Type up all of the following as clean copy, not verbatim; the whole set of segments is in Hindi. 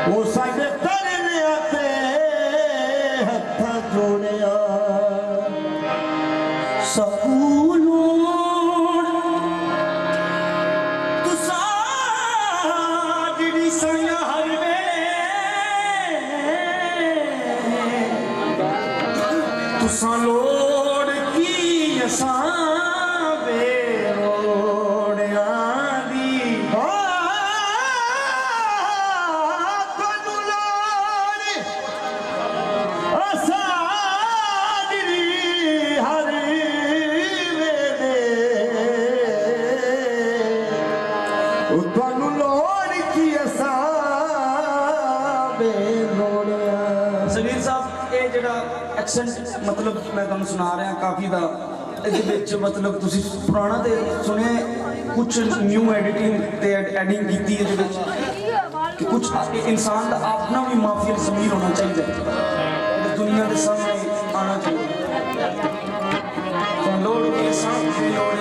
वो साडे तरने आते हथ जोड़िया तुसा लोड़ की असा बेरोड़िया दी तुहानू लोड़ असा दी हर वेले तुहानू लोड़ की असा बेरोड़िया। सलील साहब ये जड़ा एक्सेंट मतलब मैं तुहानू सुना रहा काफ़ी दा मतलब तुसी पुराना तो सुने कुछ न्यू एडिटिंग ते एडिंग की कि कुछ इंसान का अपना भी माफिया ज़मीर होना चाहिए दुनिया के सामने आना चाहिए तो लोड़ के सामने लोड़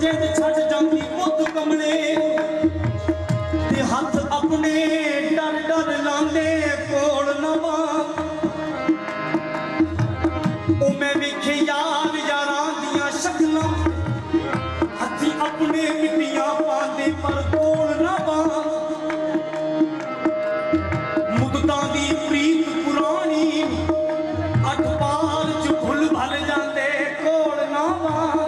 ਮੰਜੇ ਤੇ ਛੱਡ ਜਾਂਦੀ ਪੁੱਤ ਕਮਲੇ ਤੇ ਹੱਥ ਆਪਣੇ ਡਰ ਡਰ ਲਾਂਦੇ ਕੋਲ ਨਵਾਂ ਉਹ ਮੈਂ ਵੇਖੇ ਯਾਰ ਯਾਰਾਂ ਦੀਆਂ ਸ਼ਕਲਾਂ ਹੱਥੀ ਆਪਣੇ ਮਿੱਟੀਆਂ ਪਾਉਂਦੇ ਪਰ ਕੋਲ ਨਵਾਂ ਮੁੱਦਤਾਂ ਦੀ ਪ੍ਰੀਤ ਪੁਰਾਣੀ ਅੱਠ ਪਾਰ ਚ ਭੁੱਲ ਭਲ ਜਾਂਦੇ ਕੋਲ ਨਵਾਂ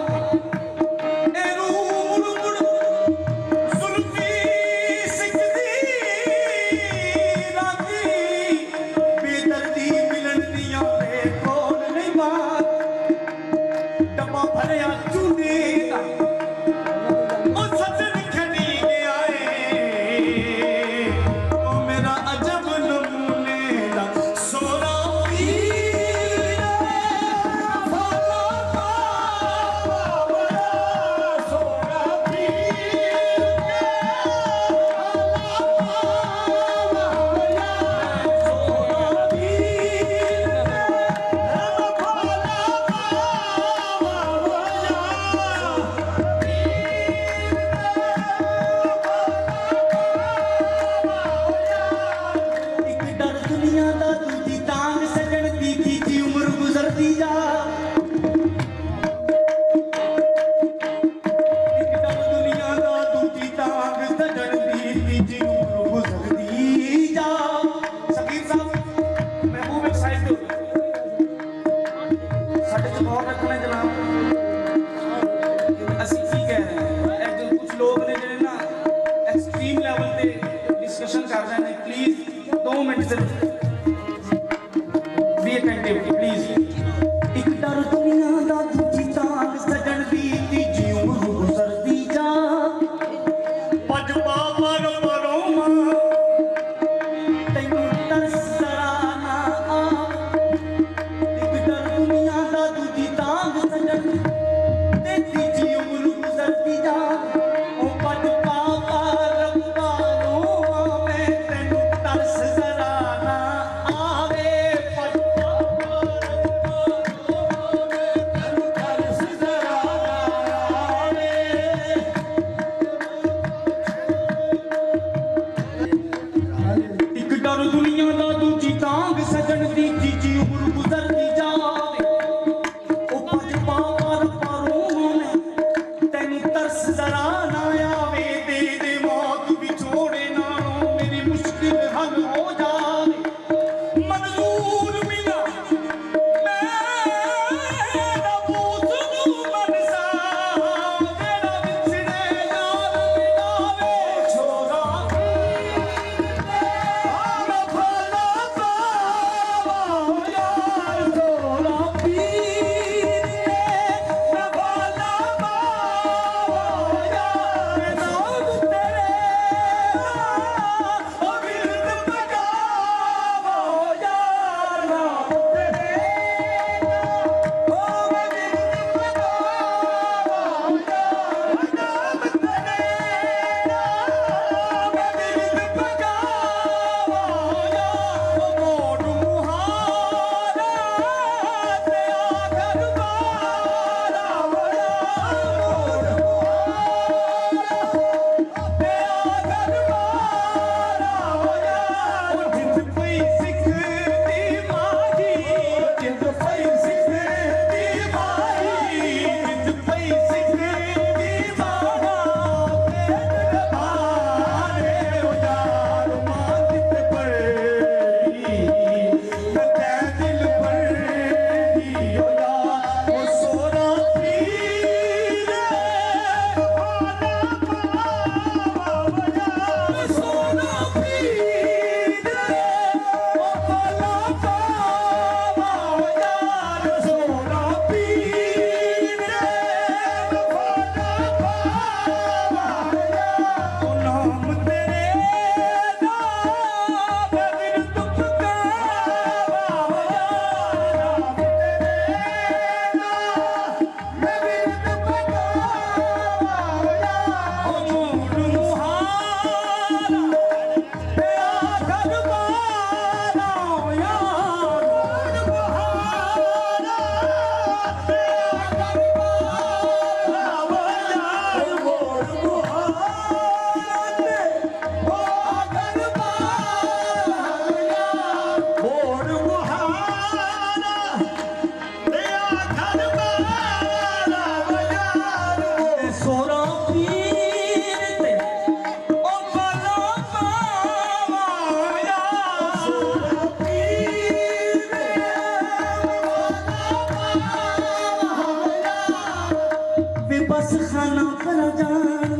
बस खाना पर जान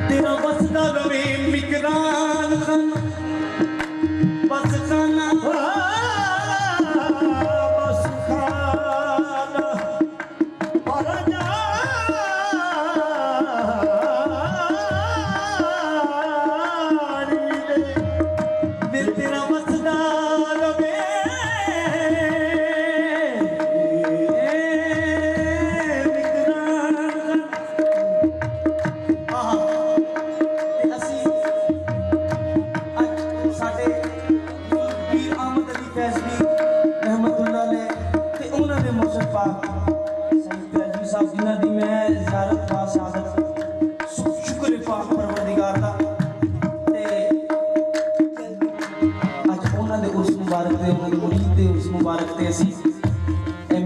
तेरा बसदा रवे मिकरान खाना बस खाना बस खाना पर जानी वे तेरा बसदा रवे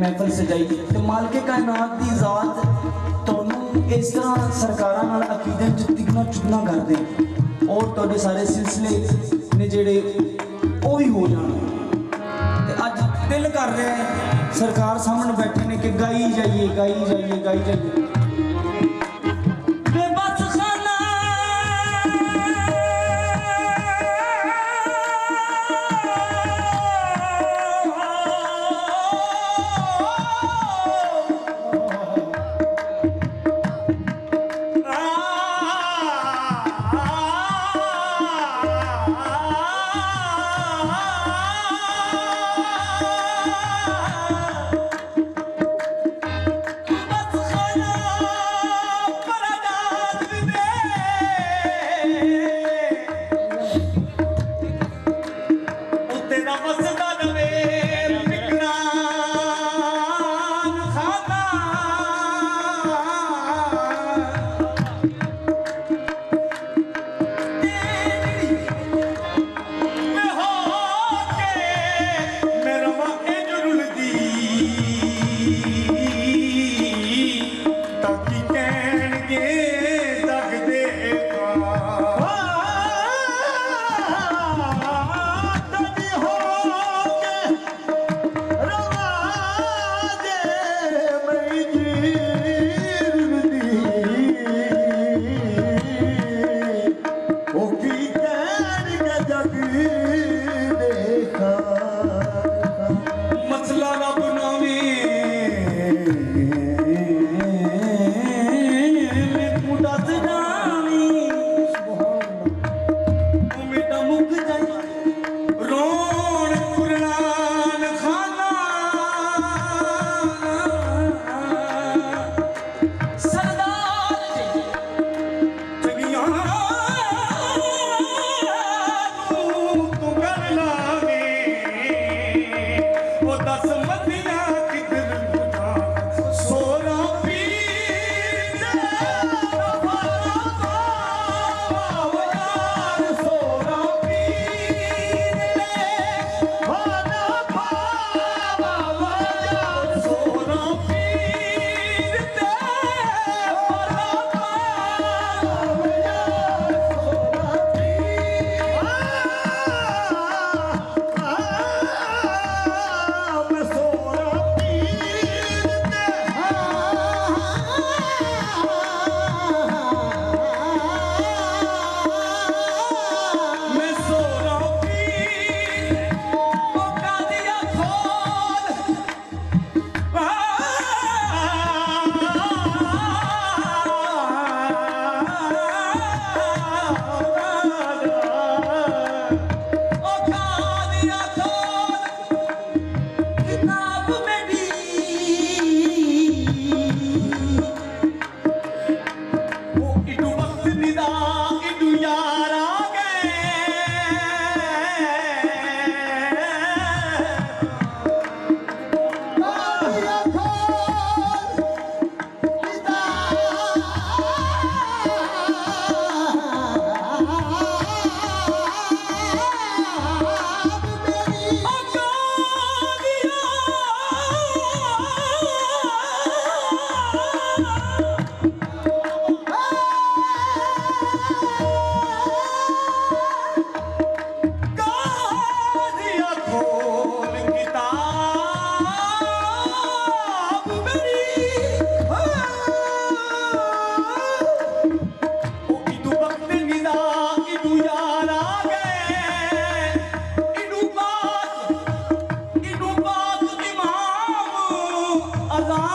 महफिल सजाई तो मालके कायनात की जात तुहानू इस तरह सरकारां नाल अकीदे च तिगना चुगना कर दे और तुहाडे सारे सिलसिले ने जेड़े वो भी हो जाण ते अज दिल कर रहा है सरकार सामने बैठे ने कि गाई जाइए गाई जाइए गाई जाइए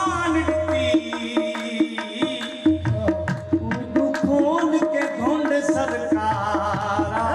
पान दी खोल के घुंड सरकारा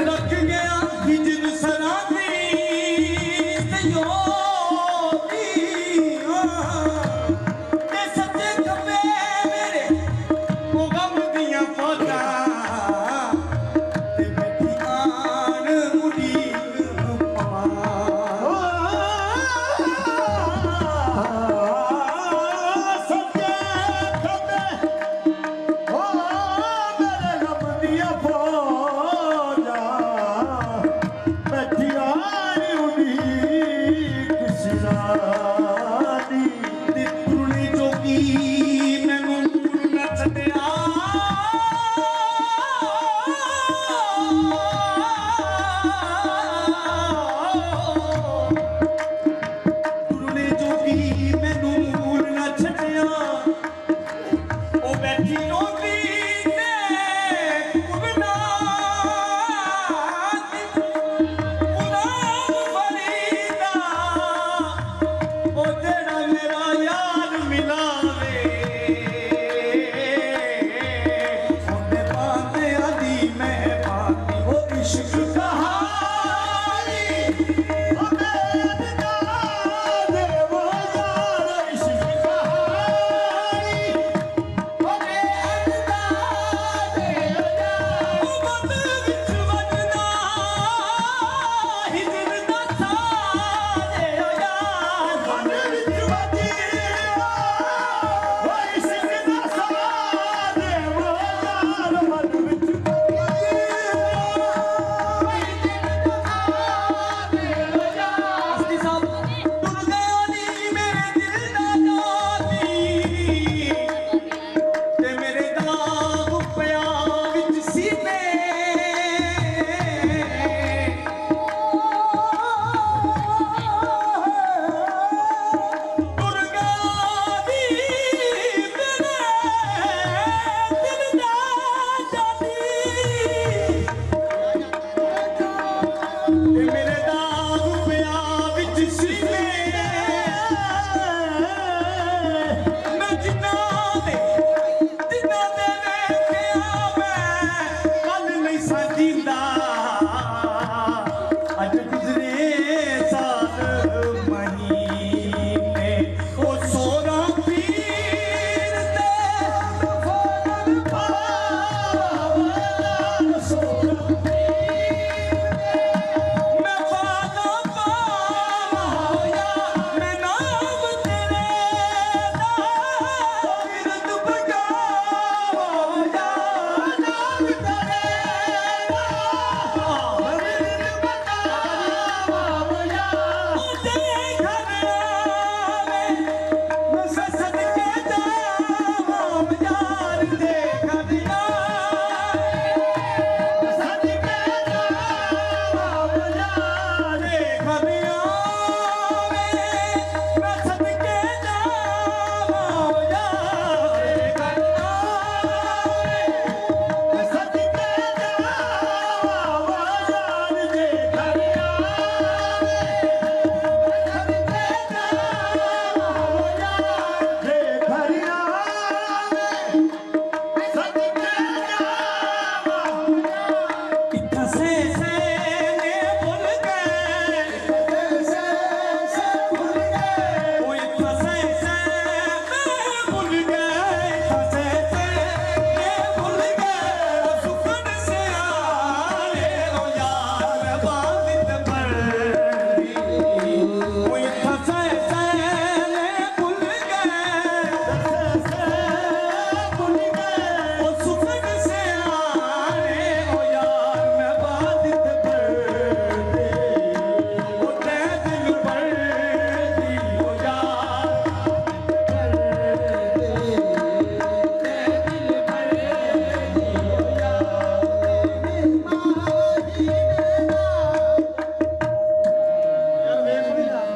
रख गया हिजर सराधी योगी ते सच्चे खबे मेरे ओ गम दिया फौजा ते बैठी आन उड़ीक पवा सच्चे खबे ओ मेरे गम दिया फौजा बैठिया उड़ीक सिरानी ते तुरनी जोगी मैनू न छड्डिया तुरनी जोगी मैनू न छड्डिया ओ बैठी रोटी ते कुबना गुलाम फरीदा ओ तेरा मेरा यार मिलावे ओने बाते आदि मैं बाती ओ इश्क कहानी ओ मेरे जाने वो यार इश्क कहानी ओ मेरे जाने ओ बंद विच वजना हिजर दा साजे ओ यार मन विच वजिया ओ इश्क दा साजे वो यार मन विच अस्ती साहब तुर गया नी मेरे दिल दा नाती ते मेरे दाग पिया विच सीने तुर गया नी मेरे दिल दा जानी ते मेरे दाग पिया विच सीने मैं जिन्ना दे वेखिया मैं कल नहीं सा जींदा